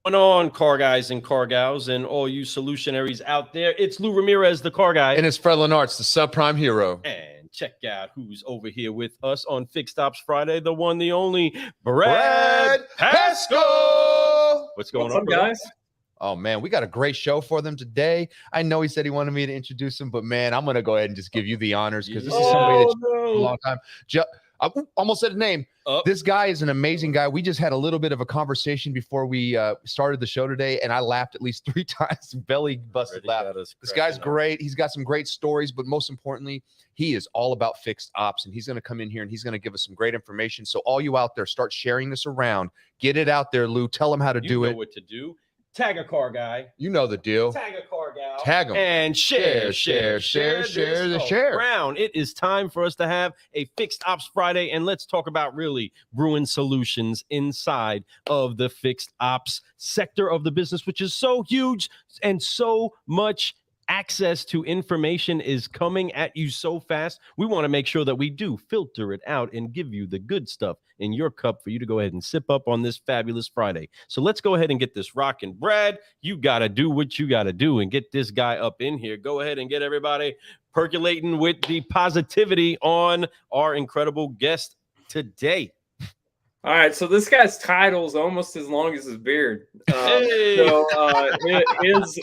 Going on, car guys and car gals, and all you solutionaries out there? It's Lou Ramirez, the car guy, and it's Fred Lenartz, the subprime hero. And check out who's over here with us on Fixed Ops Friday, the one, the only Brad Pasco. What's going on, guys? Oh, man, we got a great show for them today. I know he said he wanted me to introduce him, but, man, I'm going to go ahead and just give you the honors because this is somebody that's a long time. I almost said his name. This guy is an amazing guy. We just had a little bit of a conversation before we started the show today, and I laughed at least 3 times, belly busted laugh. This guy's great. He's got some great stories, but most importantly, he is all about fixed ops, and he's going to come in here and he's going to give us some great information. So all you out there, start sharing this around. Get it out there, Lou. Tell them how to do it. You know what to do. Tag a car guy. You know the deal. Tag a car gal. Tag them. And share around. It is time for us to have a Fixed Ops Friday, and let's talk about really brewing solutions inside of the fixed ops sector of the business, which is so huge and so much access to information is coming at you so fast. We want to make sure that we do filter it out and give you the good stuff in your cup for you to go ahead and sip up on this fabulous Friday. So let's go ahead and get this rocking. Brad, you got to do what you got to do and get this guy up in here. Go ahead and get everybody percolating with the positivity on our incredible guest today. All right, so this guy's title is almost as long as his beard.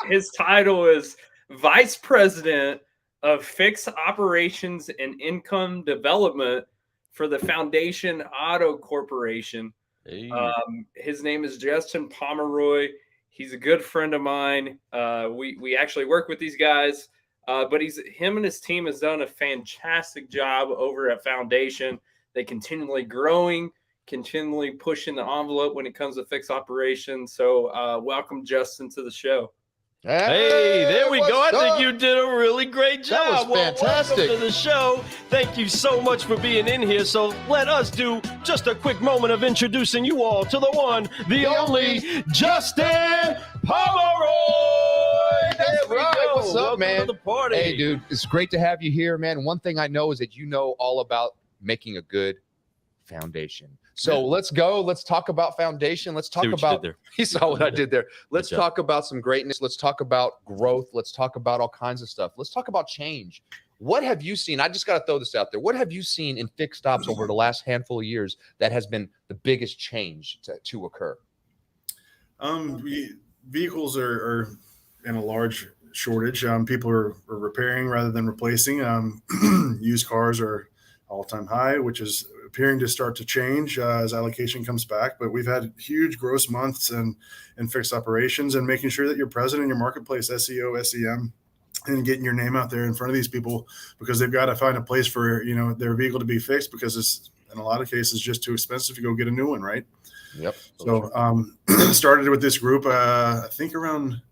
His title is Vice President of Fixed Operations and Income Development for the Foundation Auto Corporation. Hey. His name is Justin Pomeroy. He's a good friend of mine. We actually work with these guys, but him and his team has done a fantastic job over at Foundation. They continually growing, continually pushing the envelope when it comes to fixed operations. So welcome, Justin, to the show. Hey, there we go. I think you did a really great job. That was fantastic. Welcome to the show. Thank you so much for being in here. So let us do just a quick moment of introducing you all to the one, the only Justin Pomeroy. That's right. What's up, Welcome man? to the party. Hey, dude, it's great to have you here, man. One thing I know is that you know all about making a good foundation. So let's go. Let's talk about foundation. Let's talk about. He saw what I did there. Let's talk about some greatness. Let's talk about growth. Let's talk about all kinds of stuff. Let's talk about change. What have you seen? I just got to throw this out there. What have you seen in fixed ops over the last handful of years that has been the biggest change to occur? Vehicles are in a large shortage. People are repairing rather than replacing. Used cars are all-time high, which is appearing to start to change as allocation comes back. But we've had huge gross months in fixed operations and making sure that you're present in your marketplace, SEO, SEM, and getting your name out there in front of these people because they've got to find a place for their vehicle to be fixed because it's in a lot of cases just too expensive to go get a new one, right? Yep. So started with this group, I think around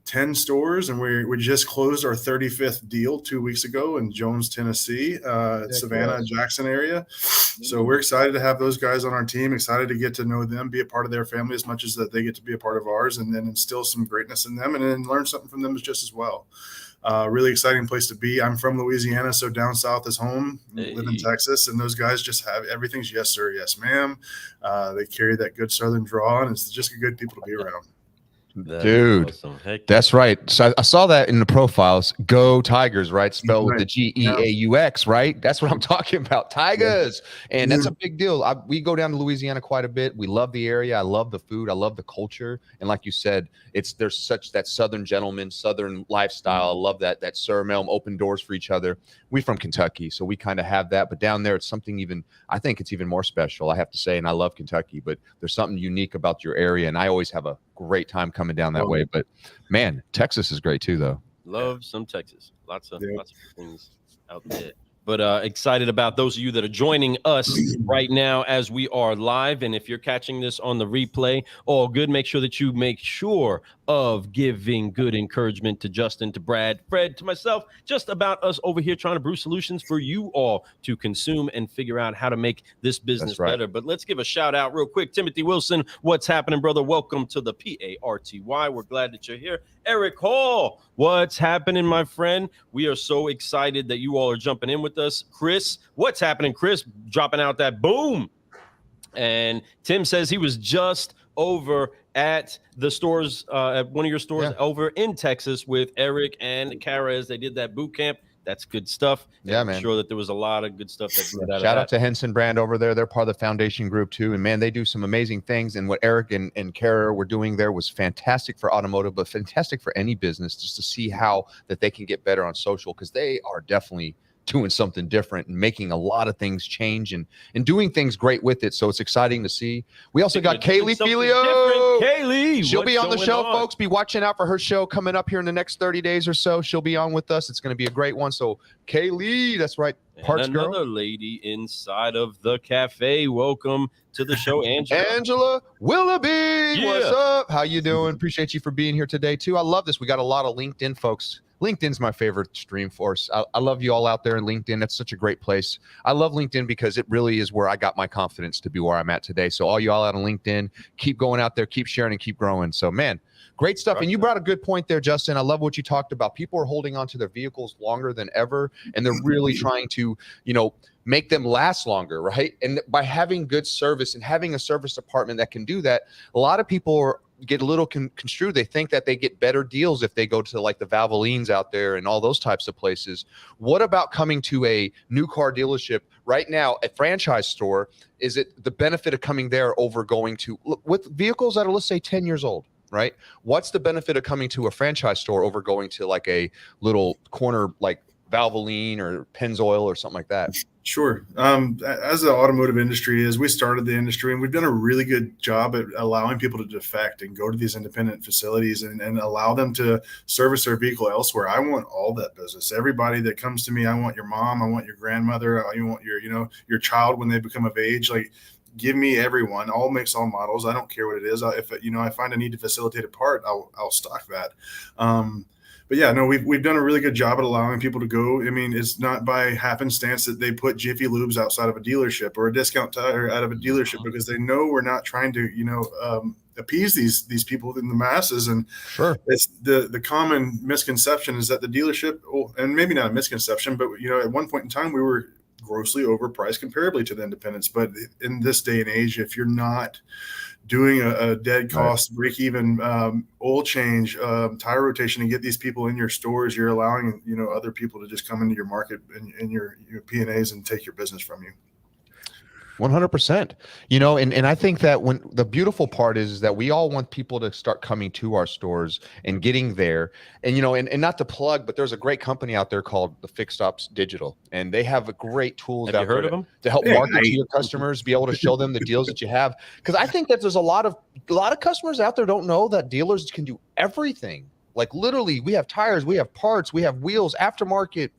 10 stores, and we just closed our 35th deal 2 weeks ago in Jones, Tennessee, Savannah and Jackson area. So we're excited to have those guys on our team, excited to get to know them, be a part of their family as much as that they get to be a part of ours, and then instill some greatness in them and then learn something from them just as well. Really exciting place to be. I'm from Louisiana, so down south is home. Hey. Live in Texas, and those guys just have everything's yes, sir, yes, ma'am. They carry that good Southern draw, and it's just good people to be around. Dude, awesome. That's right. So I saw that in the profiles. GEAUX Tigahs, right? Spelled with the GEAUX, right? That's what I'm talking about. Tigahs. And that's a big deal. We go down to Louisiana quite a bit. We love the area. I love the food. I love the culture. And like you said, there's such that Southern gentleman, Southern lifestyle. I love that Sir Melm, open doors for each other. We from Kentucky, so we kind of have that. But down there, it's something I think it's even more special, I have to say. And I love Kentucky, but there's something unique about your area. And I always have a great time coming down that way. But man, Texas is great too, though. Love some Texas. Lots of things out there. But excited about those of you that are joining us right now as we are live. And if you're catching this on the replay, all good. Make sure that you make sure of giving good encouragement to Justin, to Brad, Fred, to myself, just about us over here trying to brew solutions for you all to consume and figure out how to make this business better. But let's give a shout out real quick. Timothy Wilson, what's happening, brother? Welcome to the PARTY. We're glad that you're here. Eric Hall, what's happening, my friend? We are so excited that you all are jumping in with us. Chris, what's happening? Chris dropping out that boom. And Tim says he was just over at the stores, at one of your stores Yeah. over in Texas with Eric and Kara as they did that boot camp. That's good stuff. And Yeah, I'm man. sure that there was a lot of good stuff that grew out Shout of out to Henson Brand over there. They're part of the Foundation group too. And man, they do some amazing things. And what Eric and Kara were doing there was fantastic for automotive, but fantastic for any business, just to see how that they can get better on social, because they are definitely doing something different and making a lot of things change and doing things great with it. So it's exciting to see. We also got Kaylee Filio. Kaylee, She'll be on the show, on? folks. Be watching out for her show coming up here in the next 30 days or so. She'll be on with us. It's going to be a great one. So Kaylee, that's right. Parts and another girl. lady inside of the cafe. Welcome to the show, Angela. Angela Willoughby. Yeah. What's up? How you doing? Appreciate you for being here today too. I love this. We got a lot of LinkedIn folks. LinkedIn's my favorite stream force. I love you all out there in LinkedIn. That's such a great place. I love LinkedIn because it really is where I got my confidence to be where I'm at today. So all you all out on LinkedIn, keep going out there, keep sharing and keep growing. So man, great stuff. And you brought a good point there, Justin. I love what you talked about. People are holding on to their vehicles longer than ever, and they're really trying to, make them last longer, right? And by having good service and having a service department that can do that, a lot of people get a little construed. They think that they get better deals if they go to like the Valvolines out there and all those types of places. What about coming to a new car dealership right now, a franchise store? Is it the benefit of coming there over going to with vehicles that are, let's say, 10 years old, right? What's the benefit of coming to a franchise store over going to like a little corner like Valvoline or Pennzoil or something like that? Sure. As the automotive industry is, we started the industry and we've done a really good job at allowing people to defect and go to these independent facilities and allow them to service their vehicle elsewhere. I want all that business. Everybody that comes to me, I want your mom, I want your grandmother, I want your child when they become of age. Like, give me everyone, all makes, all models. I don't care what it is. If I find I need to facilitate a part, I'll stock that. But yeah, no, we've done a really good job at allowing people to go. I mean, it's not by happenstance that they put Jiffy Lubes outside of a dealership or a discount tire out of a dealership, because they know we're not trying to, appease these people in the masses. And sure, it's the common misconception is that the dealership, and maybe not a misconception, but at one point in time we were grossly overpriced comparably to the independents. But in this day and age, if you're not doing a dead cost, break even, oil change, tire rotation, and get these people in your stores, you're allowing other people to just come into your market and your P&As and take your business from you. 100%. And I think that when the beautiful part is that we all want people to start coming to our stores and getting there. And and not to plug, but there's a great company out there called the Fixed Ops Digital, and they have a great tools Have you heard of them? to help market to your customers, be able to show them the deals that you have. Because I think that there's a lot of customers out there don't know that dealers can do everything. Like literally, we have tires, we have parts, we have wheels, aftermarket.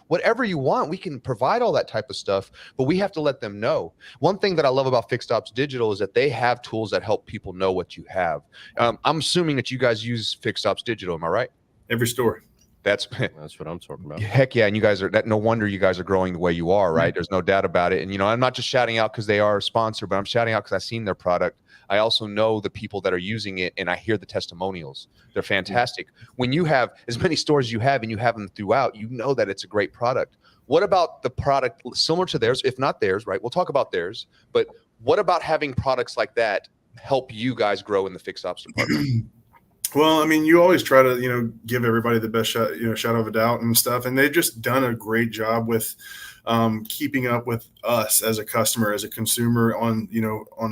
Whatever you want, we can provide all that type of stuff, but we have to let them know. One thing that I love about Fixed Ops Digital is that they have tools that help people know what you have. I'm assuming that you guys use Fixed Ops Digital. Am I right? Every store. That's what I'm talking about. Heck yeah. And you guys no wonder you guys are growing the way you are, right? There's no doubt about it. And, I'm not just shouting out because they are a sponsor, but I'm shouting out because I've seen their product. I also know the people that are using it, and I hear the testimonials. They're fantastic. When you have as many stores as you have and you have them throughout, you know that it's a great product. What about the product similar to theirs, if not theirs, right? We'll talk about theirs, but what about having products like that help you guys grow in the Fixed Ops department? Well, I mean, you always try to, give everybody the best shot, shadow of a doubt and stuff. And they've just done a great job with keeping up with us as a customer, as a consumer on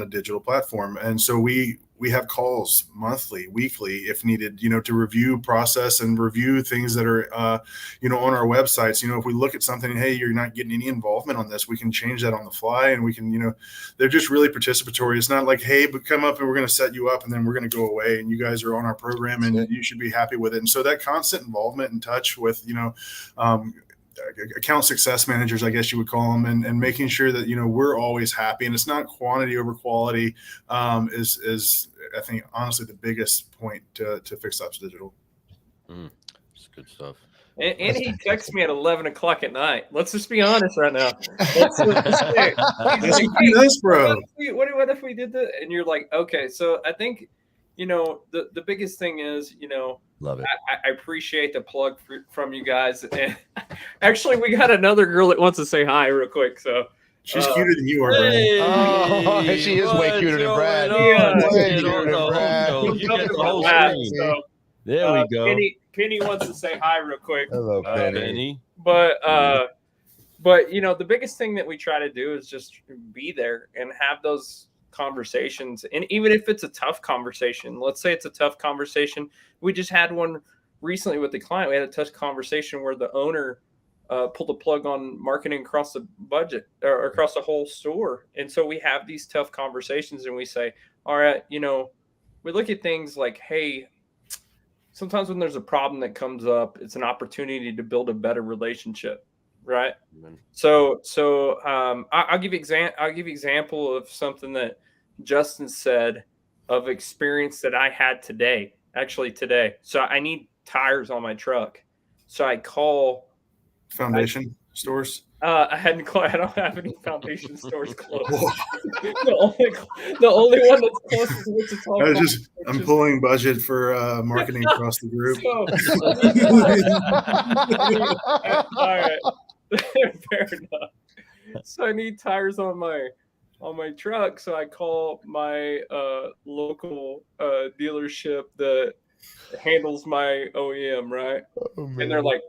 a digital platform. And so we have calls monthly, weekly, if needed, to review process and review things that are, on our websites. If we look at something, hey, you're not getting any involvement on this, we can change that on the fly, and we can, they're just really participatory. It's not like, hey, but come up and we're going to set you up and then we're going to go away and you guys are on our program and you should be happy with it. And so that constant involvement and touch with, account success managers, I guess you would call them, and making sure that, we're always happy. And it's not quantity over quality is I think, honestly, the biggest point to Fixed Ops Digital. It's good stuff. And he texts me at 11 o'clock at night. Let's just be honest right now. Let's say, Yes, bro. What if we did that? And you're like, okay. So I think, the biggest thing is, love it. I appreciate the plug from you guys. And actually, we got another girl that wants to say hi real quick. So She's cuter than you are, Brad. Oh, she is way cuter than Brad. Way cuter than Brad. You get the whole Wow, screen. so, There we go. Penny wants to say hi real quick. Hello, Penny. Penny. But the biggest thing that we try to do is just be there and have those conversations. And even if it's a tough conversation, let's say it's a tough conversation. We just had one recently with the client. We had a tough conversation where the owner pulled the plug on marketing across the budget or across the whole store. And so we have these tough conversations and we say, all right, we look at things like, hey, sometimes when there's a problem that comes up, it's an opportunity to build a better relationship. Right. Amen. So I'll give example of something that Justin said of experience that I had today. So I need tires on my truck. So I call Foundation stores. I don't have any Foundation stores close. the only one that's close is Wichita. I'm pulling budget for marketing across the group. All right. Fair enough. So I need tires on my truck. So I call my local dealership that handles my OEM, right? And they're like,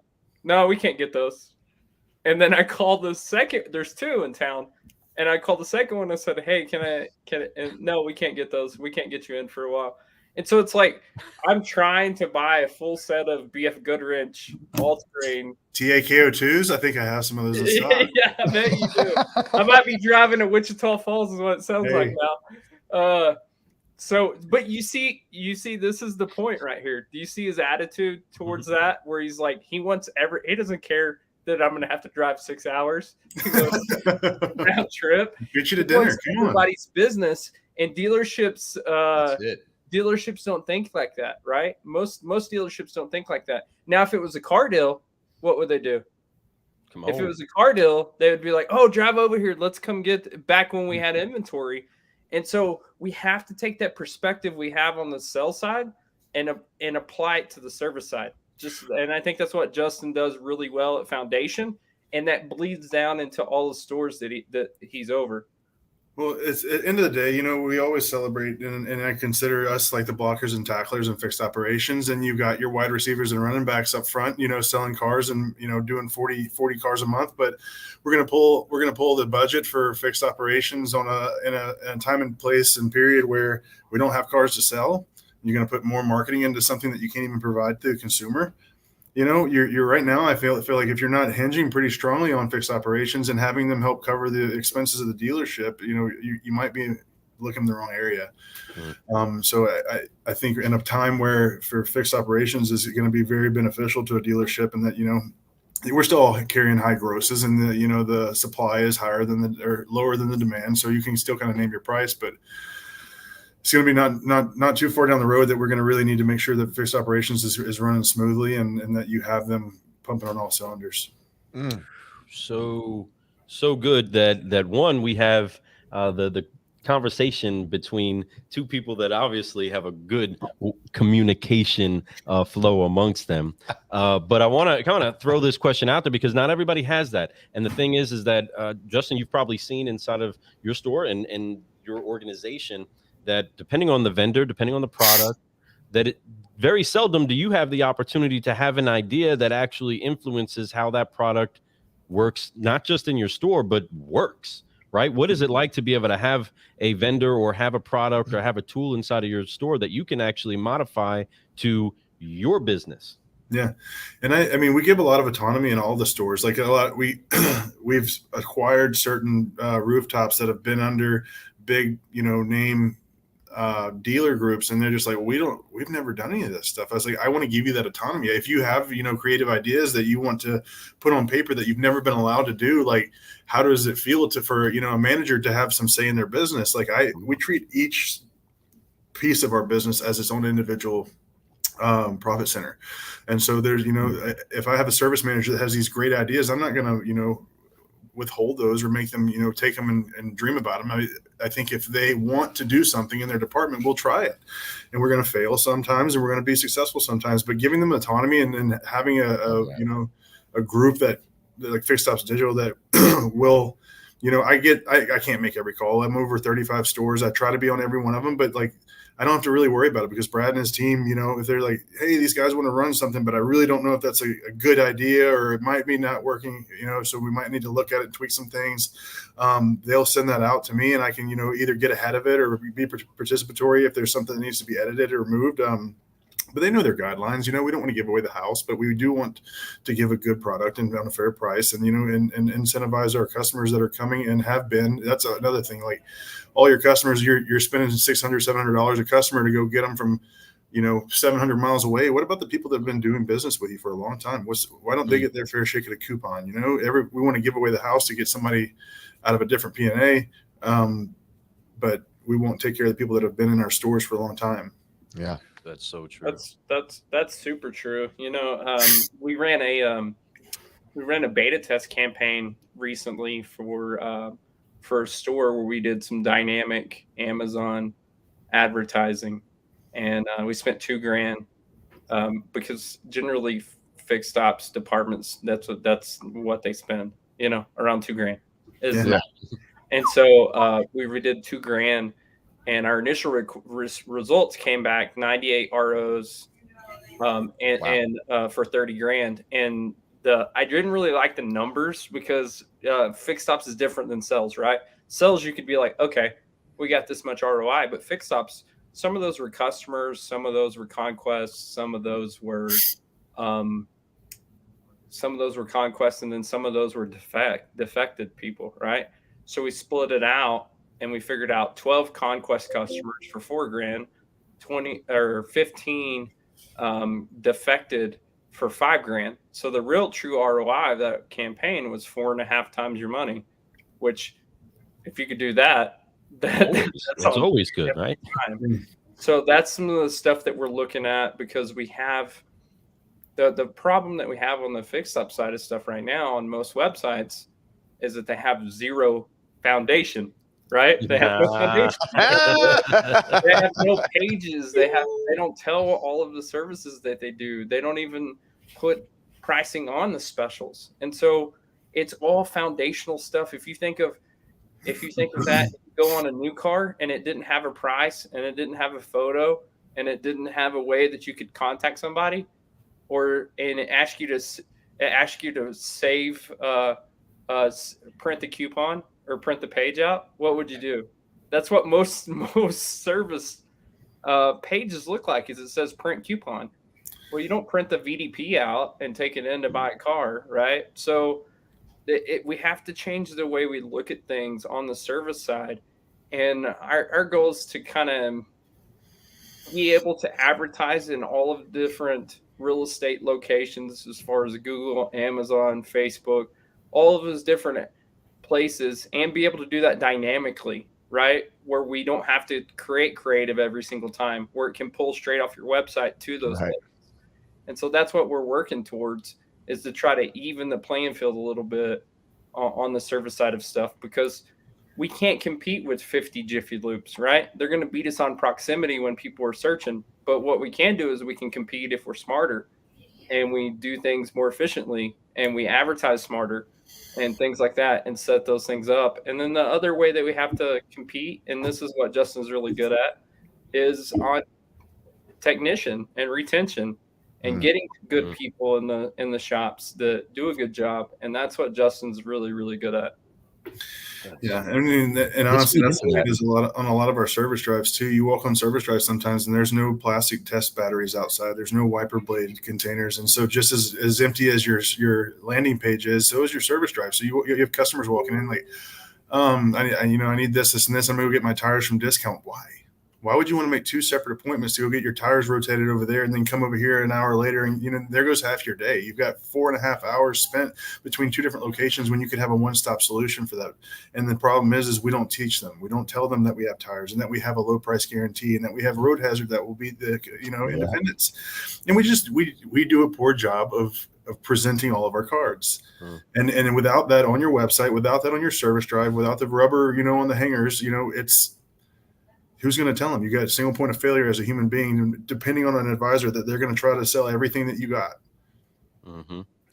no, we can't get those. And then I call the second, there's two in town. And I called the second one and said, hey, can I, and no, we can't get those. We can't get you in for a while. And so it's like, I'm trying to buy a full set of BF Goodrich all-terrain. TAKO2s? I think I have some of those in stock. Yeah, I bet you do. I might be driving to Wichita Falls is what it sounds like now. But you see, this is the point right here. Do you see his attitude towards that? Where he's like, he doesn't care that I'm going to have to drive 6 hours to go round trip. Get you to dinner. Everybody's business and dealerships. Dealerships don't think like that, right? Most dealerships don't think like that. Now, if it was a car deal, what would they do? If it was a car deal, they would be like, oh, drive over here. Let's come get back when we had inventory. And so we have to take that perspective we have on the sell side and apply it to the service side. And I think that's what Justin does really well at Foundation. And that bleeds down into all the stores that he's over. Well, it's at the end of the day, we always celebrate, and I consider us like the blockers and tacklers and fixed operations. And you've got your wide receivers and running backs up front, selling cars and doing 40 cars a month. But we're gonna pull the budget for fixed operations in a time and place and period where we don't have cars to sell. You're gonna put more marketing into something that you can't even provide to the consumer. You're right now. I feel like if you're not hinging pretty strongly on fixed operations and having them help cover the expenses of the dealership, you might be looking in the wrong area. So I think in a time where for fixed operations is going to be very beneficial to a dealership, and that we're still carrying high grosses, and the supply is higher or lower than the demand, so you can still kind of name your price, but it's going to be not too far down the road that we're going to really need to make sure that fixed operations is running smoothly and that you have them pumping on all cylinders. So good that one, we have the conversation between two people that obviously have a good communication flow amongst them. But I want to kind of throw this question out there because not everybody has that. And the thing is that Justin, you've probably seen inside of your store and your organization that depending on the vendor, depending on the product, very seldom do you have the opportunity to have an idea that actually influences how that product works, not just in your store, but works, right? What is it like to be able to have a vendor or have a product or have a tool inside of your store that you can actually modify to your business? Yeah. And I mean, we give a lot of autonomy in all the stores. Like we've acquired certain rooftops that have been under big, name dealer groups, and they're just like, we've never done any of this stuff. I was like, I want to give you that autonomy. If you have creative ideas that you want to put on paper that you've never been allowed to do, like how does it feel for a manager to have some say in their business? Like we treat each piece of our business as its own individual profit center. And so there's if I have a service manager that has these great ideas, I'm not going to withhold those or make them take them and dream about them. I think if they want to do something in their department, we'll try it, and we're going to fail sometimes and we're going to be successful sometimes, but giving them autonomy and having a group that like Fixed Ops Digital that will I can't make every call. I'm over 35 stores. I try to be on every one of them, but like, I don't have to really worry about it because Brad and his team, if they're like, hey, these guys want to run something, but I really don't know if that's a good idea or it might be not working, so we might need to look at it and tweak some things. They'll send that out to me and I can, either get ahead of it or be participatory if there's something that needs to be edited or removed. But they know their guidelines. We don't want to give away the house, but we do want to give a good product and on a fair price and, and incentivize our customers that are coming and have been. That's another thing. Like all your customers, you're spending $600, $700 a customer to go get them from, 700 miles away. What about the people that have been doing business with you for a long time? Why don't they get their fair shake of the coupon? We want to give away the house to get somebody out of a different P&A. But we won't take care of the people that have been in our stores for a long time. Yeah. That's so true. That's super true. We ran a beta test campaign recently for a store where we did some dynamic Amazon advertising, and we spent $2,000 because generally fixed ops departments that's what they spend. Around $2,000 is, yeah. And so we did $2,000. And our initial results came back 98 ROs, and for $30,000. And I didn't really like the numbers because fixed ops is different than sales, right? Sales, you could be like, okay, we got this much ROI, but fixed ops, some of those were customers, some of those were conquests, some of those were conquests, and then some of those were defected people, right? So we split it out. And we figured out 12 conquest customers for $4,000, 20 or 15 defected for $5,000. So the real true ROI of that campaign was 4.5 times your money, which if you could do that, that's always good, right? So that's some of the stuff that we're looking at because we have the problem that we have on the fixed up side of stuff right now on most websites is that they have zero foundation. Right? They have no foundation. They have no pages. They don't tell all of the services that they do. They don't even put pricing on the specials. And so it's all foundational stuff. If you think of that, you go on a new car and it didn't have a price and it didn't have a photo and it didn't have a way that you could contact somebody, and it asked you to save print the coupon or print the page out, what would you do? That's what most service pages look like, is it says print coupon. Well, you don't print the VDP out and take it in to buy a car, right? So we have to change the way we look at things on the service side. And our goal is to kind of be able to advertise in all of the different real estate locations as far as Google, Amazon, Facebook, all of those different places, and be able to do that dynamically, right? Where we don't have to create creative every single time, where it can pull straight off your website to those places. And so that's what we're working towards, is to try to even the playing field a little bit on the service side of stuff, because we can't compete with 50 Jiffy Loops, right? They're going to beat us on proximity when people are searching. But what we can do is we can compete if we're smarter and we do things more efficiently and we advertise smarter and things like that and set those things up. And then the other way that we have to compete, and this is what Justin's really good at, is on technician and retention and getting good people in the shops that do a good job. And that's what Justin's really, really good at. Yeah, I mean, and honestly, that's what we do on a lot of our service drives too. You walk on service drives sometimes, and there's no plastic test batteries outside. There's no wiper blade containers, and so just as empty as your landing page is, so is your service drive. So you have customers walking in like, I need this, and this. I'm going to get my tires from discount. Why would you want to make 2 separate appointments to go get your tires rotated over there and then come over here an hour later and, there goes half your day. You've got 4.5 hours spent between 2 different locations when you could have a one-stop solution for that. And the problem is we don't teach them. We don't tell them that we have tires and that we have a low price guarantee and that we have road hazard that will be the, independence. And we do a poor job of presenting all of our cards. And without that on your website, without that on your service drive, without the rubber, on the hangers, it's, who's going to tell them you got a single point of failure as a human being, depending on an advisor, that they're going to try to sell everything that you got.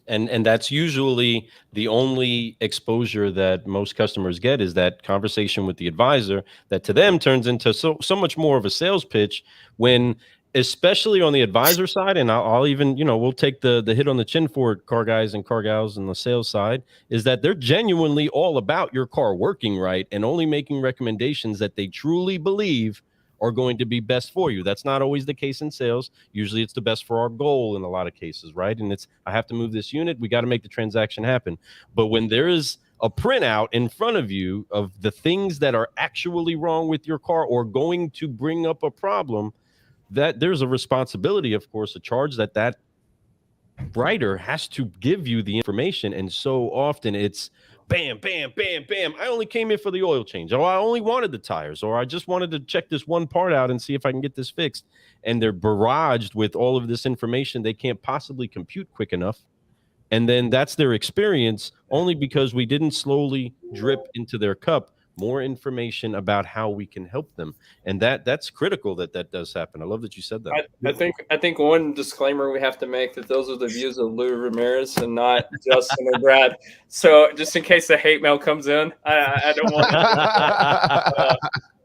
And that's usually the only exposure that most customers get, is that conversation with the advisor that to them turns into so much more of a sales pitch, when especially on the advisor side. And I'll even, we'll take the hit on the chin for it, car guys and car gals on the sales side, is that they're genuinely all about your car working right and only making recommendations that they truly believe are going to be best for you. That's not always the case in sales. Usually it's the best for our goal in a lot of cases, right? And it's, I have to move this unit, we got to make the transaction happen. But when there is a printout in front of you of the things that are actually wrong with your car or going to bring up a problem, that there's a responsibility, of course, a charge that writer has to give you the information. And so often it's bam, bam, bam, bam. I only came in for the oil change. Oh, I only wanted the tires, or I just wanted to check this one part out and see if I can get this fixed. And they're barraged with all of this information they can't possibly compute quick enough. And then that's their experience, only because we didn't slowly drip into their cup more information about how we can help them. And that's critical that does happen. I love that you said that. I think one disclaimer we have to make, that those are the views of Lou Ramirez and not Justin or Brad. So just in case the hate mail comes in, I don't want to.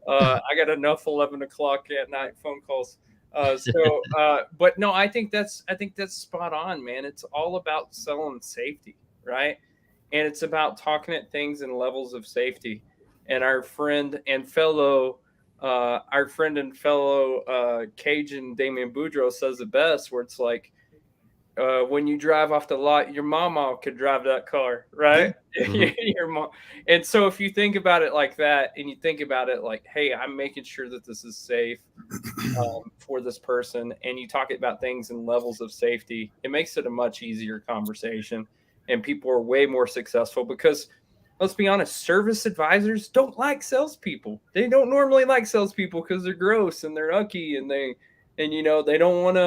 I got enough 11 o'clock at night phone calls. But no, I think that's spot on, man. It's all about selling safety, right? And it's about talking at things and levels of safety. And our friend and fellow Cajun Damian Boudreaux says it best, where it's like, when you drive off the lot, your mama could drive that car, right? Mm-hmm. Your mom. And so if you think about it like that, and you think about it like, hey, I'm making sure that this is safe for this person, and you talk about things in levels of safety, it makes it a much easier conversation, and people are way more successful. Because let's be honest, service advisors don't like salespeople. They don't normally like salespeople because they're gross and they're ucky, and they don't want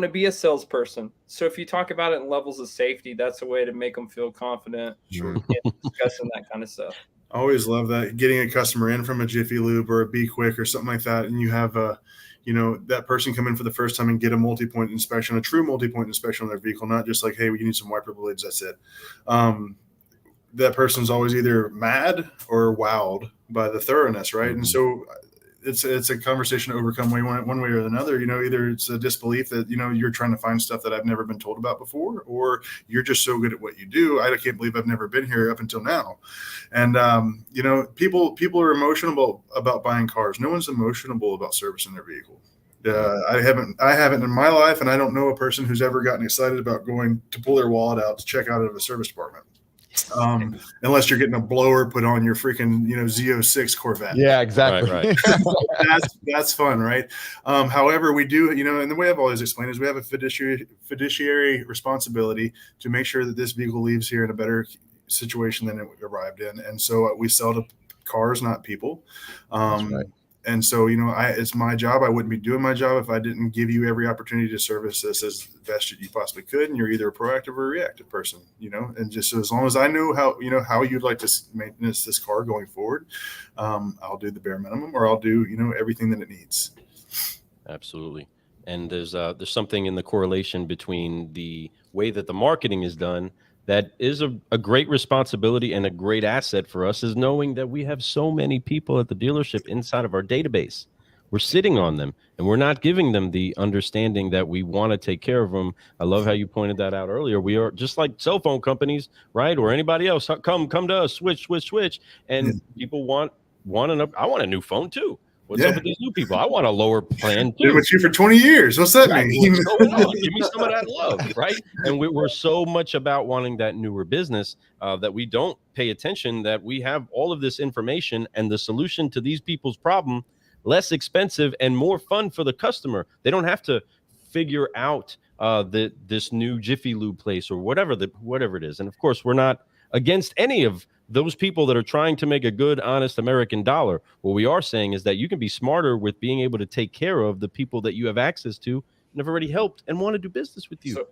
to be a salesperson. So if you talk about it in levels of safety, that's a way to make them feel confident in discussing that kind of stuff. I always love that, getting a customer in from a Jiffy Lube or a Be Quick or something like that, and you have that person come in for the first time and get a multi-point inspection, a true multi-point inspection on their vehicle, not just like, hey, you need some wiper blades, that's it. That person's always either mad or wowed by the thoroughness, right? Mm-hmm. And so it's a conversation to overcome one way or another. Either it's a disbelief that you're trying to find stuff that I've never been told about before, or you're just so good at what you do, I can't believe I've never been here up until now. And people are emotional about buying cars. No one's emotional about servicing their vehicle. I haven't in my life, and I don't know a person who's ever gotten excited about going to pull their wallet out to check out of a service department. Unless you're getting a blower put on your freaking Z06 Corvette. Yeah, exactly. Right. That's fun, right? However, we do, and the way I've always explained is we have a fiduciary responsibility to make sure that this vehicle leaves here in a better situation than it arrived in. And so we sell to cars, not people. That's right. And so, it's my job. I wouldn't be doing my job if I didn't give you every opportunity to service this as best you possibly could. And you're either a proactive or a reactive person, and just so as long as I know how you'd like to maintenance this car going forward, I'll do the bare minimum, or I'll do, everything that it needs. Absolutely. And there's something in the correlation between the way that the marketing is done that is a great responsibility and a great asset for us, is knowing that we have so many people at the dealership inside of our database. We're sitting on them, and we're not giving them the understanding that we want to take care of them. I love how you pointed that out earlier. We are just like cell phone companies, right? Or anybody else. Come to us, switch. And people want I want a new phone too. What's up with these new people? I want a lower plan too. Been with you for 20 years. What's that mean? What's going on? Give me some of that love, right? And we're so much about wanting that newer business that we don't pay attention that we have all of this information and the solution to these people's problem, less expensive and more fun for the customer. They don't have to figure out this new Jiffy Lube place or whatever it is. And of course, we're not against any of those people that are trying to make a good, honest American dollar. What we are saying is that you can be smarter with being able to take care of the people that you have access to and have already helped and want to do business with you. So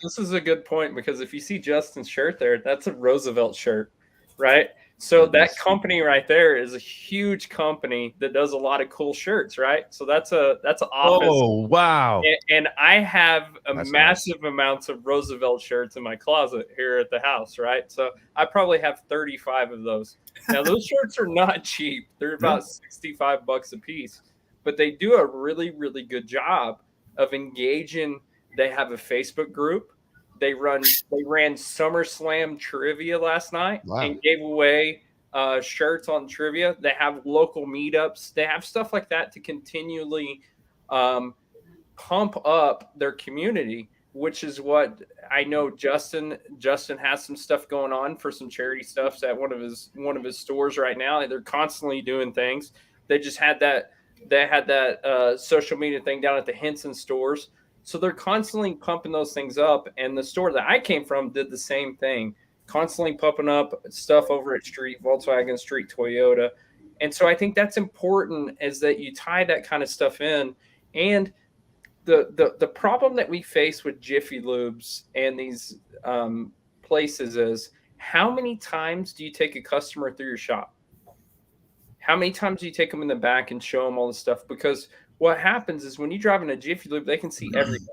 this is a good point, because if you see Justin's shirt there, that's a Roosevelt shirt, right? So that company right there is a huge company that does a lot of cool shirts, right? So that's an office. Oh, wow. And I have That's massive amounts of Roosevelt shirts in my closet here at the house, right? So I probably have 35 of those. Now those shirts are not cheap. They're about $65 a piece, but they do a really, really good job of engaging. They have a Facebook group. They ran SummerSlam trivia last night and gave away shirts on trivia. They have local meetups. They have stuff like that to continually pump up their community, which is what I know Justin has some stuff going on for some charity stuff at one of his stores right now. They're constantly doing things. They just had that social media thing down at the Henson stores. So they're constantly pumping those things up. And the store that I came from did the same thing, constantly pumping up stuff over at Street Volkswagen, Street Toyota. And so I think that's important, is that you tie that kind of stuff in. And the problem that we face with Jiffy Lubes and these places is, how many times do you take a customer through your shop? How many times do you take them in the back and show them all the stuff? Because what happens is when you drive in a Jiffy Lube, they can see everything.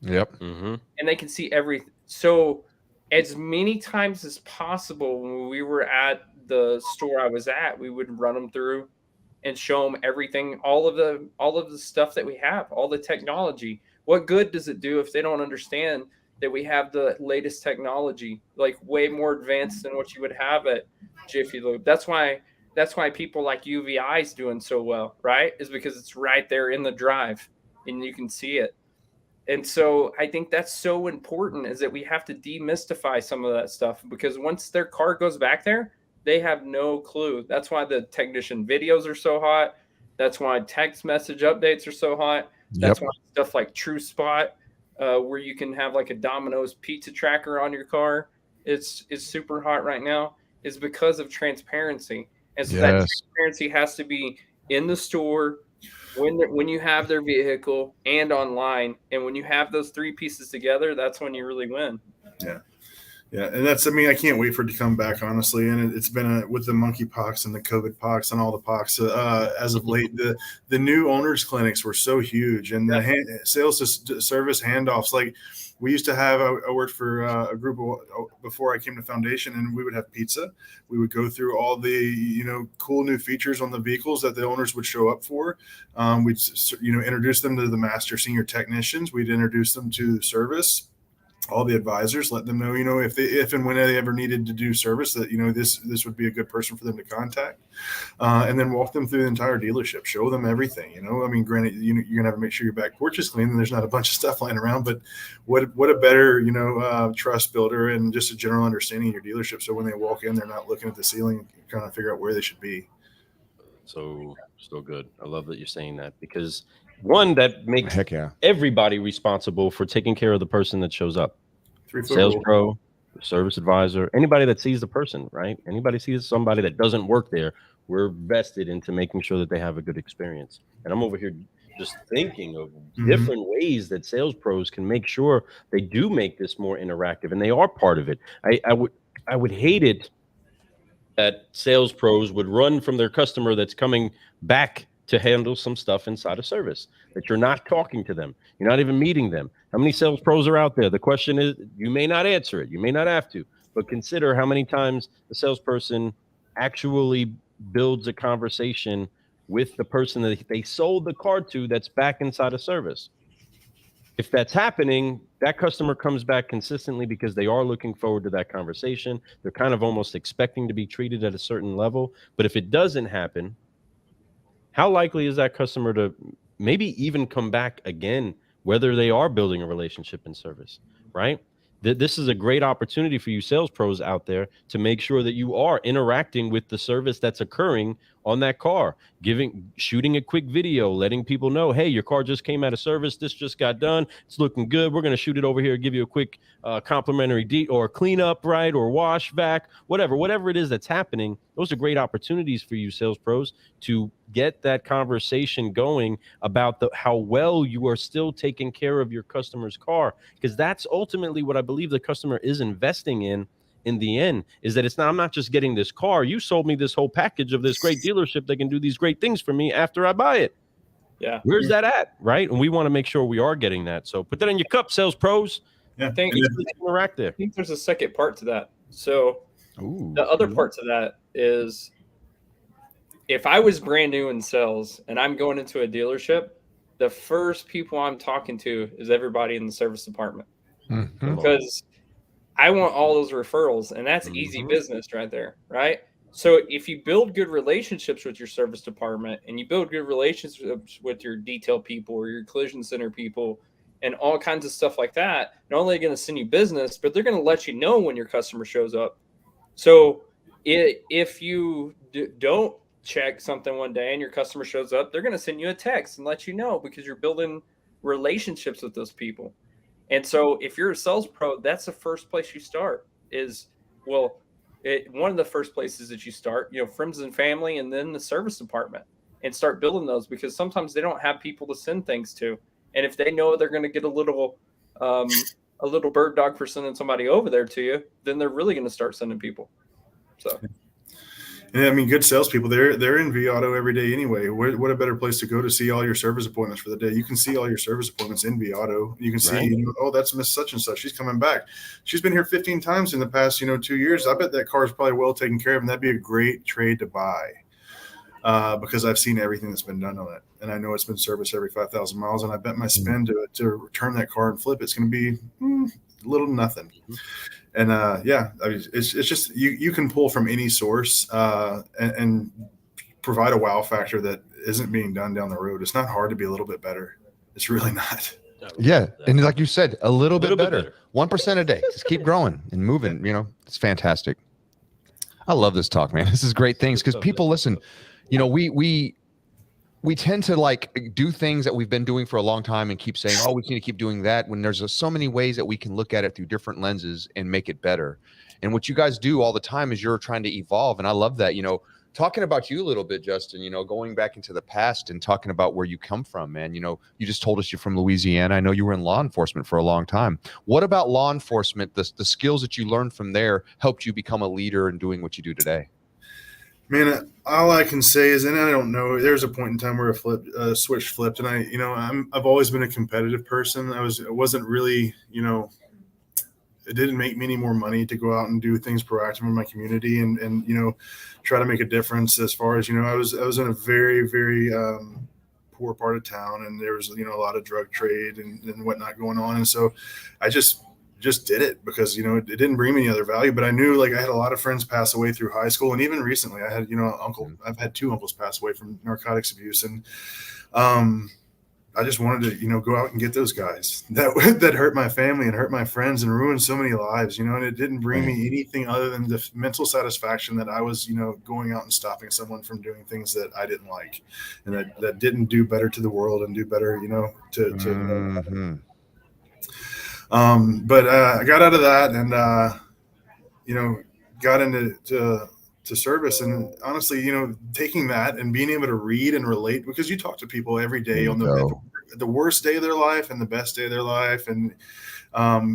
Yep. And they can see everything. So as many times as possible, when we were at the store I was at, we would run them through and show them everything, all of the stuff that we have, all the technology. What good does it do if they don't understand that we have the latest technology, like way more advanced than what you would have at Jiffy Lube? That's why people like UVI is doing so well, right? Is because it's right there in the drive and you can see it. And so I think that's so important, is that we have to demystify some of that stuff, because once their car goes back there, they have no clue. That's why the technician videos are so hot. That's why text message updates are so hot. That's why stuff like True Spot, where you can have like a Domino's pizza tracker on your car, is super hot right now, is because of transparency. And so that transparency has to be in the store, when you have their vehicle, and online. And when you have those three pieces together, that's when you really win. Yeah, and I can't wait for it to come back, honestly. And it's been with the monkeypox and the COVID pox and all the pox as of late. The new owners clinics were so huge, and the sales to service handoffs. Like, we used to have, I worked for a group before I came to Foundation, and we would have pizza. We would go through all the cool new features on the vehicles that the owners would show up for. We'd introduce them to the master senior technicians. We'd introduce them to service, all the advisors, let them know, if and when they ever needed to do service, that, this would be a good person for them to contact, and then walk them through the entire dealership, show them everything. Granted, you're going to have to make sure your back porch is clean and there's not a bunch of stuff lying around, but what a better, trust builder and just a general understanding of your dealership. So when they walk in, they're not looking at the ceiling, trying to figure out where they should be. So good. I love that you're saying that, because one, that makes everybody responsible for taking care of the person that shows up. Sales pro, service advisor, anybody that sees the person, right? Anybody sees somebody that doesn't work there, we're vested into making sure that they have a good experience. And I'm over here just thinking of different ways that sales pros can make sure they do make this more interactive, and they are part of it. I would hate it that sales pros would run from their customer that's coming back to handle some stuff inside of service, that you're not talking to them. You're not even meeting them. How many sales pros are out there? The question is, you may not answer it. You may not have to, but consider how many times the salesperson actually builds a conversation with the person that they sold the car to that's back inside of service. If that's happening, that customer comes back consistently because they are looking forward to that conversation. They're kind of almost expecting to be treated at a certain level. But if it doesn't happen, how likely is that customer to maybe even come back again, whether they are building a relationship in service, right? This is a great opportunity for you sales pros out there to make sure that you are interacting with the service that's occurring on that car, shooting a quick video, letting people know, hey, your car just came out of service. This just got done. It's looking good. We're going to shoot it over here, give you a quick complimentary or cleanup, right? Or wash back, whatever it is that's happening. Those are great opportunities for you sales pros to get that conversation going about how well you are still taking care of your customer's car, because that's ultimately what I believe the customer is investing in in the end is that I'm not just getting this car. You sold me this whole package of this great dealership that can do these great things for me after I buy it. Yeah. Where's that at? Right. And we want to make sure we are getting that. So put that in your cup, sales pros. Yeah. I think there's a second part to that. So the other part to that is, if I was brand new in sales and I'm going into a dealership, the first people I'm talking to is everybody in the service department, because I want all those referrals, and that's easy business right there. Right. So if you build good relationships with your service department, and you build good relationships with your detail people or your collision center people and all kinds of stuff like that, not only are they going to send you business, but they're going to let you know when your customer shows up. So if you don't check something one day and your customer shows up, they're going to send you a text and let you know, because you're building relationships with those people. And so if you're a sales pro, that's the first place you start is, one of the first places that you start, friends and family, and then the service department, and start building those, because sometimes they don't have people to send things to. And if they know they're going to get a little bird dog for sending somebody over there to you, then they're really going to start sending people. So. Yeah, I mean, good salespeople, they're in vAuto every day anyway. What a better place to go to see all your service appointments for the day. You can see all your service appointments in vAuto. You can see, oh, that's Miss Such and Such. She's coming back. She's been here 15 times in the past, 2 years. I bet that car is probably well taken care of, and that'd be a great trade to buy, because I've seen everything that's been done on it, and I know it's been serviced every 5,000 miles, and I bet my spend to return that car and flip, it's going to be little to nothing. And I mean, it's just you can pull from any source and provide a wow factor that isn't being done down the road. It's not hard to be a little bit better. It's really not. Yeah, and like you said, a little bit better. 1% a day. Just keep growing and moving. It's fantastic. I love this talk, man. This is great things, because people listen. We tend to do things that we've been doing for a long time and keep saying, oh, we need to keep doing that, when there's so many ways that we can look at it through different lenses and make it better. And what you guys do all the time is you're trying to evolve. And I love that, talking about you a little bit, Justin, going back into the past and talking about where you come from, man. You just told us you're from Louisiana. I know you were in law enforcement for a long time. What about law enforcement, the skills that you learned from there helped you become a leader in doing what you do today? Man, all I can say is, and I don't know, there's a point in time where a switch flipped, and I've always been a competitive person. I wasn't really, it didn't make me any more money to go out and do things proactive in my community and try to make a difference. As far as, I was in a very, very poor part of town, and there was, a lot of drug trade and whatnot going on. And so I just did it because, it didn't bring me any other value, but I knew I had a lot of friends pass away through high school. And even recently I had, I've had 2 uncles pass away from narcotics abuse. And I just wanted to, go out and get those guys that hurt my family and hurt my friends and ruined so many lives, and it didn't bring me anything other than the mental satisfaction that I was, going out and stopping someone from doing things that I didn't like and that didn't do better to the world and do better, But I got out of that and, got into service. And honestly, taking that and being able to read and relate, because you talk to people every day on the worst day of their life and the best day of their life. And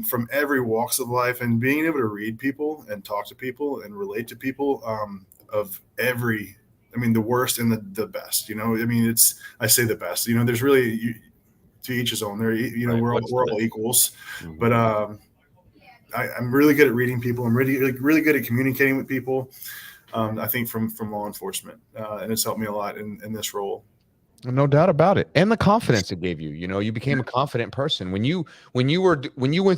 from every walks of life, and being able to read people and talk to people and relate to people of every, the worst and the best, I say the best, there's really, to each his own. There, we're all equals. Mm-hmm. But I'm really good at reading people. I'm really good at communicating with people. I think from law enforcement, and it's helped me a lot in this role. No doubt about it. And the confidence it gave you, you became a confident person. When you went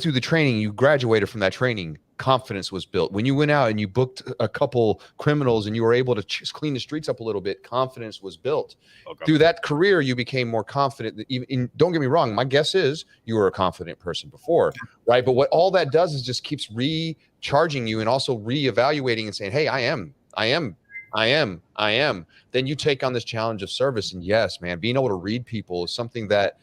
through the training, you graduated from that training, confidence was built. When you went out and you booked a couple criminals and you were able to clean the streets up a little bit, confidence was built. Okay. Through that career, you became more confident. Don't get me wrong. My guess is you were a confident person before, right? But what all that does is just keeps recharging you and also reevaluating and saying, hey, I am. Then you take on this challenge of service. And yes, man, being able to read people is something that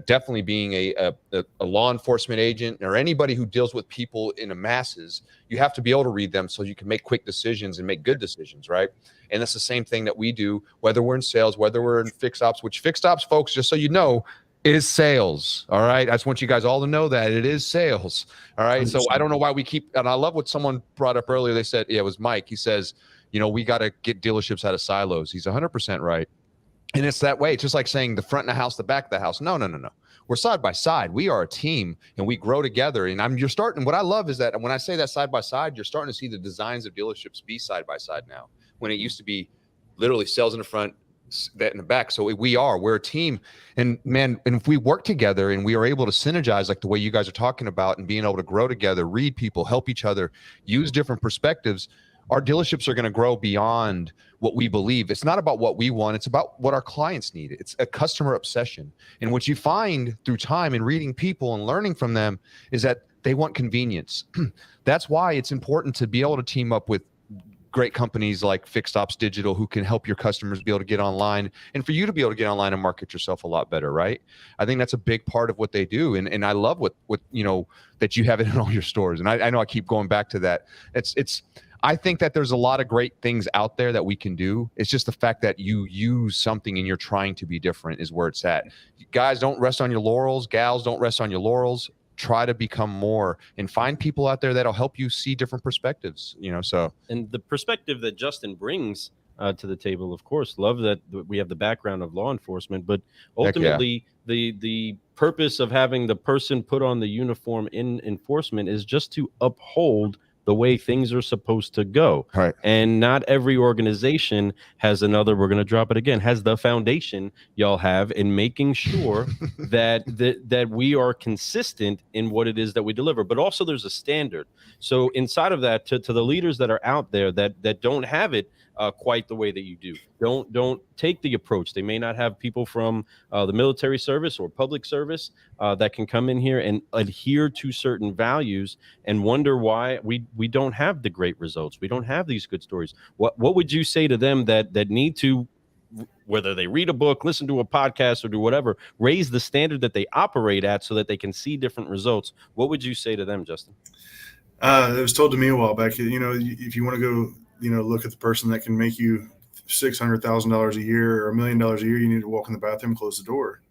definitely being a law enforcement agent or anybody who deals with people in the masses, you have to be able to read them so you can make quick decisions and make good decisions, right? And that's the same thing that we do, whether we're in sales, whether we're in fixed ops, which fixed ops, folks, just so you know, is sales. All right. I just want you guys all to know that it is sales. All right. So I don't know why we keep, and I love what someone brought up earlier. They said, yeah, it was Mike. He says, you know, we got to get dealerships out of silos. He's 100% right. And it's that way. It's just like saying the front of the house, the back of the house. No. We're side by side. We are a team and we grow together. And you're starting. What I love is that when I say that side by side, you're starting to see the designs of dealerships be side by side now, when it used to be literally sales in the front, that in the back. So we're a team, and man, and if we work together and we are able to synergize like the way you guys are talking about, and being able to grow together, read people, help each other, use different perspectives, our dealerships are going to grow beyond what we believe. It's not about what we want. It's about what our clients need. It's a customer obsession. And what you find through time and reading people and learning from them is that they want convenience. That's why it's important to be able to team up with great companies like Fixed Ops Digital, who can help your customers be able to get online, and for you to be able to get online and market yourself a lot better, right? I think that's a big part of what they do. And I love what you know, that you have it in all your stores. And I know I keep going back to that. I think that there's a lot of great things out there that we can do. It's just the fact that you use something and you're trying to be different is where it's at. Guys, don't rest on your laurels. Gals, don't rest on your laurels. Try to become more and find people out there that'll help you see different perspectives, you know. So, and the perspective that Justin brings to the table, of course, love that we have the background of law enforcement, but ultimately the purpose of having the person put on the uniform in enforcement is just to uphold the way things are supposed to go. Right. And not every organization has has the foundation y'all have in making sure that we are consistent in what it is that we deliver. But also there's a standard. So inside of that, to the leaders that are out there that don't have it quite the way that you do, don't take the approach. They may not have people from the military service or public service that can come in here and adhere to certain values, and wonder why we don't have the great results. We don't have these good stories. What would you say to them that need to, whether they read a book, listen to a podcast, or do whatever, raise the standard that they operate at so that they can see different results? What would you say to them, Justin? It was told to me a while back, you know, if you want to go, you know, look at the person that can make you $600,000 a year or $1 million a year, you need to walk in the bathroom, close the door,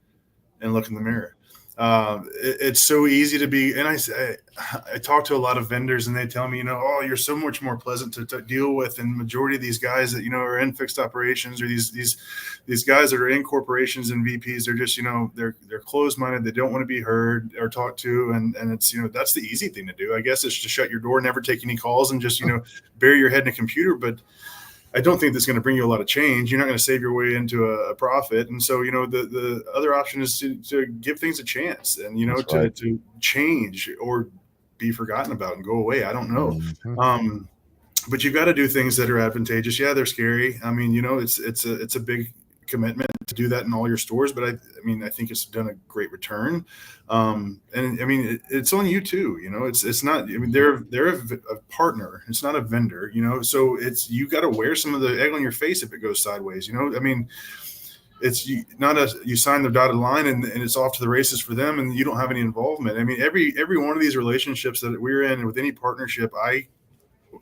and look in the mirror. It's so easy to be, and I talk to a lot of vendors, and they tell me, you know, oh, you're so much more pleasant to deal with. And majority of these guys that, you know, are in fixed operations, or these guys that are in corporations and VPs, they're just, you know, they're closed-minded. They don't want to be heard or talked to. And it's, you know, that's the easy thing to do. I guess it's to shut your door, never take any calls, and just, you know, bury your head in a computer. But I don't think that's going to bring you a lot of change. You're not going to save your way into a profit. And so, you know, the other option is to give things a chance, and, you know, to change or be forgotten about and go away. I don't know. Mm-hmm. But you've got to do things that are advantageous. Yeah, they're scary. I mean, you know, it's a big commitment to do that in all your stores, but I think it's done a great return. And I mean, it's on you too, you know, it's not, I mean, they're a partner. It's not a vendor, you know, so you got to wear some of the egg on your face if it goes sideways, you know. I mean, you sign the dotted line and it's off to the races for them, and you don't have any involvement. I mean, every one of these relationships that we're in with any partnership,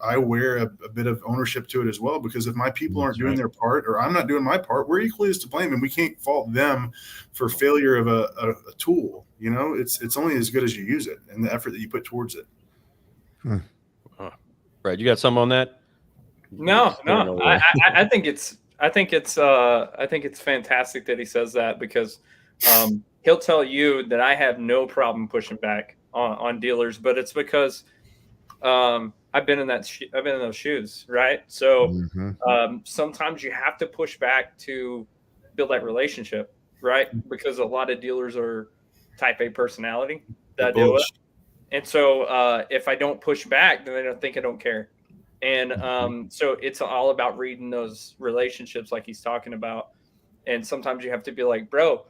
I wear a bit of ownership to it as well, because if my people aren't doing their part, or I'm not doing my part, we're equally as to blame, and we can't fault them for failure of a tool. You know, it's only as good as you use it and the effort that you put towards it. Brad, you got something on that? No. I think it's fantastic that he says that, because he'll tell you that I have no problem pushing back on dealers, but it's because I've been in those shoes, right? So sometimes you have to push back to build that relationship, right? Because a lot of dealers are type A personality that do it. And so if I don't push back, then they don't think I don't care. And so it's all about reading those relationships like he's talking about. And sometimes you have to be like, bro,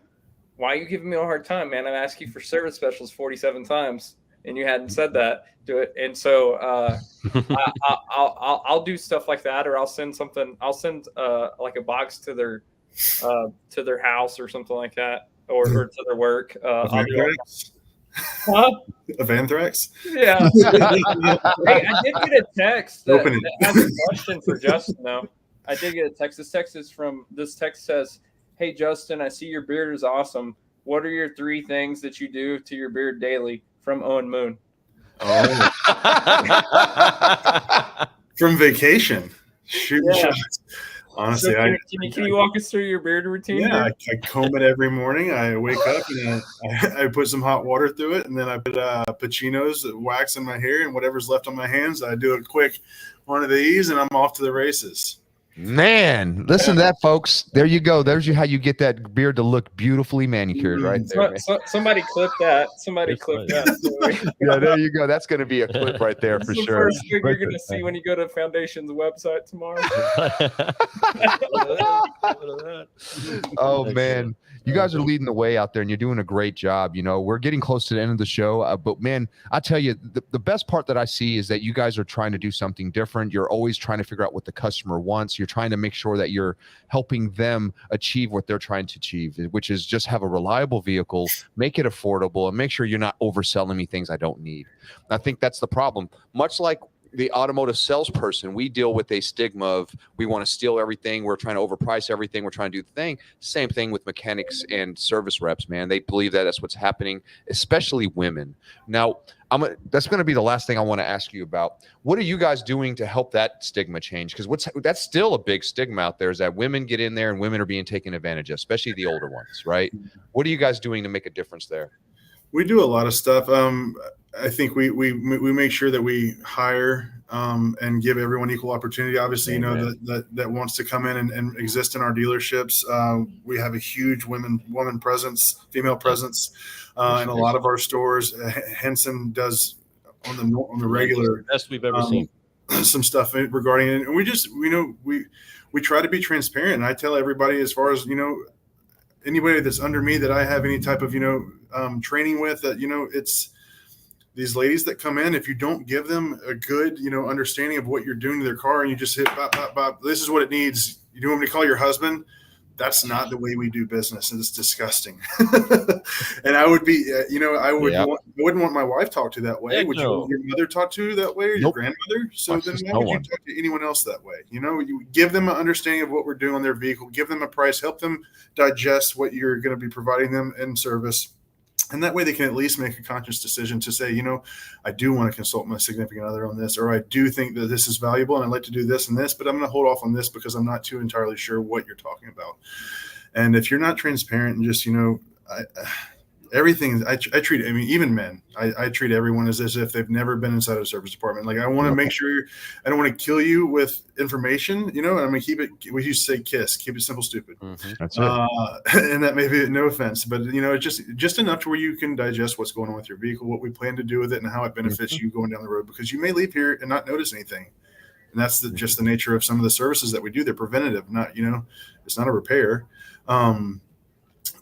why are you giving me a hard time, man? I've asked you for service specials 47 times. And you hadn't said that, do it. And so I'll do stuff like that, or I'll send like a box to their house or something like that, or to their work. I'll do of anthrax. Yeah. Hey, I did get a text that has a question for Justin, though. I did get a text. This text says, "Hey Justin, I see your beard is awesome. What are your 3 things that you do to your beard daily from Owen Moon? Oh, from vacation, shooting shots. Honestly, so can you walk us through your beard routine? I comb it every morning. I wake up and I put some hot water through it, and then I put Pacino's wax in my hair, and whatever's left on my hands, I do a quick one of these, and I'm off to the races. Man, listen to that, folks. There you go. There's how you get that beard to look beautifully manicured right there. Somebody clip that. Somebody clip that. Yeah, there you go. That's going to be a clip right there for the sure. First thing you're going to see when you go to Foundation's website tomorrow. Oh, man. You guys are leading the way out there, and you're doing a great job. You know, we're getting close to the end of the show, but man, I tell you, the best part that I see is that you guys are trying to do something different. You're always trying to figure out what the customer wants. You're trying to make sure that you're helping them achieve what they're trying to achieve, which is just have a reliable vehicle, make it affordable, and make sure you're not overselling me things I don't need. I think that's the problem. Much like the automotive salesperson, we deal with a stigma of we want to steal everything. We're trying to overprice everything. We're trying to do the thing. Same thing with mechanics and service reps, man. They believe that that's what's happening, especially women. Now, that's going to be the last thing I want to ask you about. What are you guys doing to help that stigma change? Because that's still a big stigma out there, is that women get in there and women are being taken advantage of, especially the older ones, right? What are you guys doing to make a difference there? We do a lot of stuff. I think we make sure that we hire and give everyone equal opportunity. Obviously, you know, that wants to come in and exist in our dealerships. We have a huge woman presence, female presence in a lot of our stores. Henson does on the regular, best we've ever seen. Some stuff regarding it, and we just we try to be transparent. And I tell everybody, as far as anybody that's under me that I have any type of training with, that it's these ladies that come in. If you don't give them a good understanding of what you're doing to their car, and you just hit bop bop bop, this is what it needs. You want me to call your husband? That's not the way we do business, and it's disgusting. And I would be, I wouldn't want my wife talked to that way. Heck would you want your mother talked to that way, or your grandmother? So then why would you talk to anyone else that way? You give them an understanding of what we're doing on their vehicle, give them a price, help them digest what you're going to be providing them in service. And that way they can at least make a conscious decision to say, I do want to consult my significant other on this, or I do think that this is valuable and I'd like to do this and this, but I'm going to hold off on this because I'm not too entirely sure what you're talking about. And if you're not transparent and just, everything I treat, even men, I treat everyone as if they've never been inside a service department. Like, I want to make sure I don't want to kill you with information, and I'm going to keep it, we used to say KISS, keep it simple, stupid. Mm-hmm. That's it. And that may be no offense, but just enough to where you can digest what's going on with your vehicle, what we plan to do with it, and how it benefits you going down the road, because you may leave here and not notice anything. And that's just the nature of some of the services that we do. They're preventative, not, it's not a repair.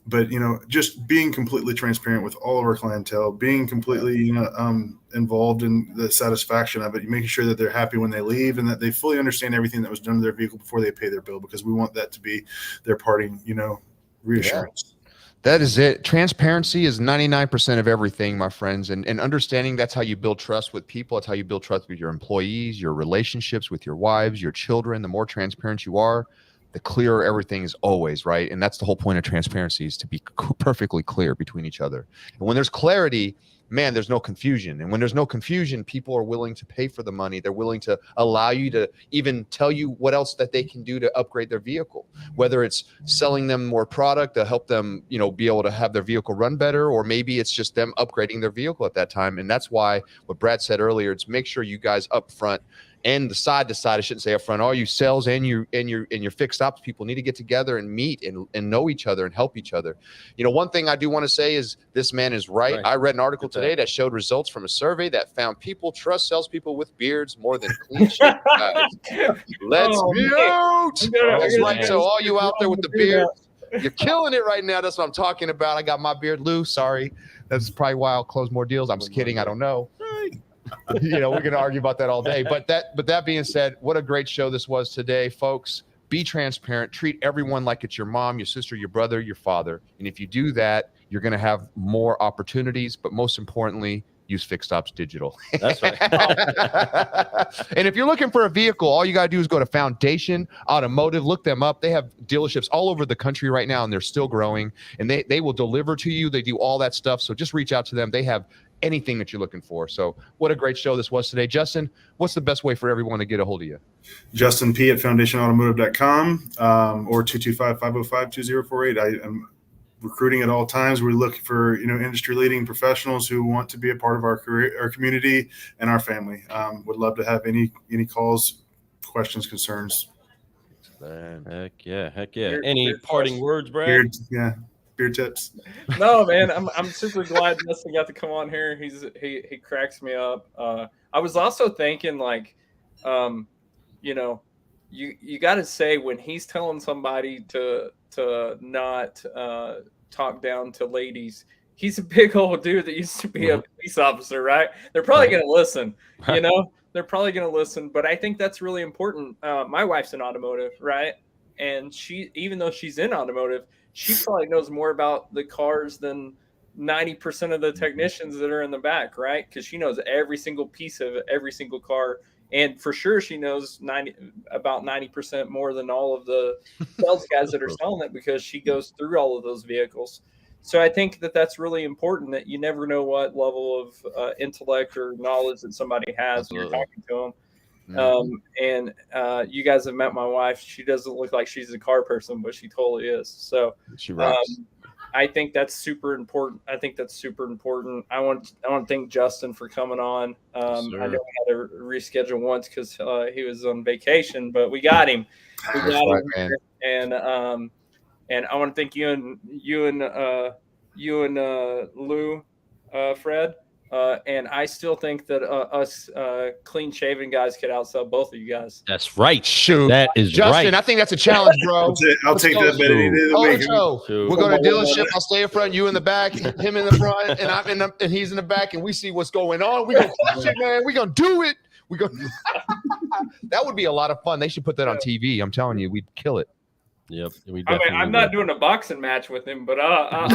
But just being completely transparent with all of our clientele, being completely involved in the satisfaction of it, making sure that they're happy when they leave and that they fully understand everything that was done to their vehicle before they pay their bill, because we want that to be their parting, reassurance. Yeah. That is it. Transparency is 99% of everything, my friends. And understanding that's how you build trust with people. It's how you build trust with your employees, your relationships with your wives, your children. The more transparent you are, the clearer everything is always, right? And that's the whole point of transparency, is to be perfectly clear between each other. And when there's clarity, man, there's no confusion. And when there's no confusion, people are willing to pay for the money. They're willing to allow you to even tell you what else that they can do to upgrade their vehicle, whether it's selling them more product to help them, be able to have their vehicle run better, or maybe it's just them upgrading their vehicle at that time. And that's why what Brad said earlier, it's make sure you guys up front and the side to side, I shouldn't say up front, all you sales and your fixed ops people need to get together and meet and know each other and help each other. One thing I do want to say is this man is right. I read an article today that showed results from a survey that found people trust salespeople with beards more than clean shaven guys. Let's mute. That's right. So all you out there with the beard, you're killing it right now. That's what I'm talking about. I got my beard loose. Sorry. That's probably why I'll close more deals. I'm just kidding. I don't know. We're going to argue about that all day. But that being said, what a great show this was today, folks. Be transparent. Treat everyone like it's your mom, your sister, your brother, your father. And if you do that, you're going to have more opportunities. But most importantly, use Fixed Ops Digital. That's right. And if you're looking for a vehicle, all you got to do is go to Foundation Automotive. Look them up. They have dealerships all over the country right now, and they're still growing. And they will deliver to you. They do all that stuff. So just reach out to them. They have anything that you're looking for. So what a great show this was today. Justin, what's the best way for everyone to get a hold of you? Justin P. at foundationautomotive.com or 225-505-2048. I am recruiting at all times. We're looking for, industry leading professionals who want to be a part of our career, our community, and our family. Would love to have any calls, questions, concerns. Heck yeah. Any parting words, Brad? Beer tips. No, man, I'm super glad Justin got to come on here. He cracks me up. I was also thinking, like, you got to say, when he's telling somebody to not talk down to ladies, he's a big old dude that used to be a police officer, right? They're probably going to listen, they're probably going to listen. But I think that's really important. My wife's in automotive, right? And even though she's in automotive, she probably knows more about the cars than 90% of the technicians that are in the back, right? Because she knows every single piece of every single car. And for sure, she knows about 90% more than all of the sales guys that are selling it, because she goes through all of those vehicles. So I think that that's really important, that you never know what level of intellect or knowledge that somebody has when you're talking to them. And you guys have met my wife. She doesn't look like she's a car person, but she totally is. So she rocks. I think that's super important. I want to thank Justin for coming on. I know we had to reschedule once because he was on vacation, but we got him. Man. And I want to thank you and Lou, Fred. And I still think that us clean-shaven guys could outsell both of you guys. That's right. Shoot. That is Justin, right. I think that's a challenge, bro. I'll take that bet any day of the week. We'll go to a dealership. I'll stay in front, you in the back, him in the front, and and he's in the back, and we see what's going on. We're going to crush it, man. We're going to do it. That would be a lot of fun. They should put that on TV. I'm telling you, we'd kill it. Yep. I'm not doing a boxing match with him, but I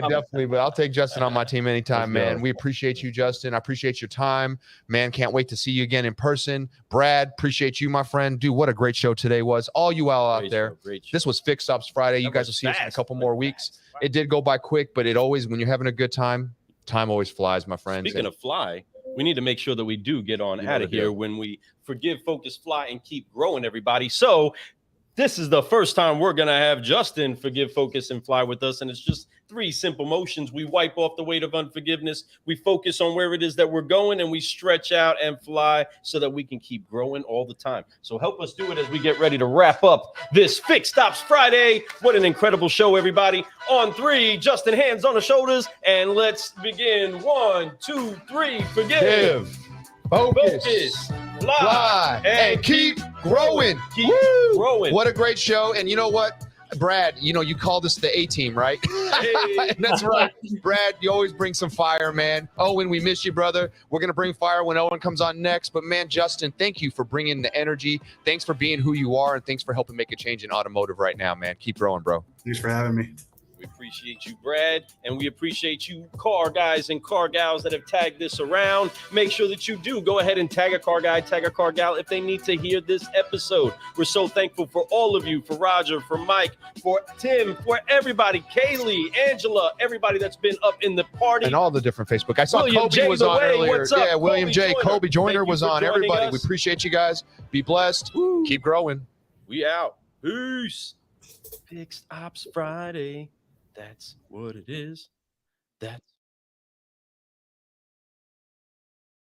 definitely, but I'll take Justin on my team anytime, man. We appreciate you, Justin. I appreciate your time, man. Can't wait to see you again in person. Brad, appreciate you, my friend. Dude, what a great show today was. All you all out there. This was Fixed Ops Friday. You guys will see us in a couple more weeks. It did go by quick, but it always, when you're having a good time always flies, my friends. Speaking of fly, we need to make sure that we do get on out of here when we forgive, focus, fly, and keep growing, everybody. So this is the first time we're going to have Justin forgive, focus, and fly with us. And it's just 3 simple motions. We wipe off the weight of unforgiveness. We focus on where it is that we're going, and we stretch out and fly so that we can keep growing all the time. So help us do it as we get ready to wrap up this Fixed Ops Friday. What an incredible show, everybody. On 3, Justin, hands on the shoulders, and let's begin. 1, 2, 3, forgive. Focus, fly, and keep growing. Keep growing. What a great show. And you know what, Brad, you call this the A-team, right? Hey. That's right. Brad, you always bring some fire, man. Owen, we miss you, brother. We're going to bring fire when Owen comes on next. But, man, Justin, thank you for bringing the energy. Thanks for being who you are, and thanks for helping make a change in automotive right now, man. Keep growing, bro. Thanks for having me. We appreciate you, Brad, and we appreciate you car guys and car gals that have tagged this around. Make sure that you do go ahead and tag a car guy, tag a car gal if they need to hear this episode. We're so thankful for all of you, for Roger, for Mike, for Tim, for everybody, Kaylee, Angela, everybody that's been up in the party. And all the different Facebook. I saw William Kobe J. was on earlier. What's up? Yeah, William J. Kobe Joyner was on. Everybody, we us. appreciate you guys. Be blessed. Woo. Keep growing. We out. Peace. Fixed Ops Friday. That's what it is. That's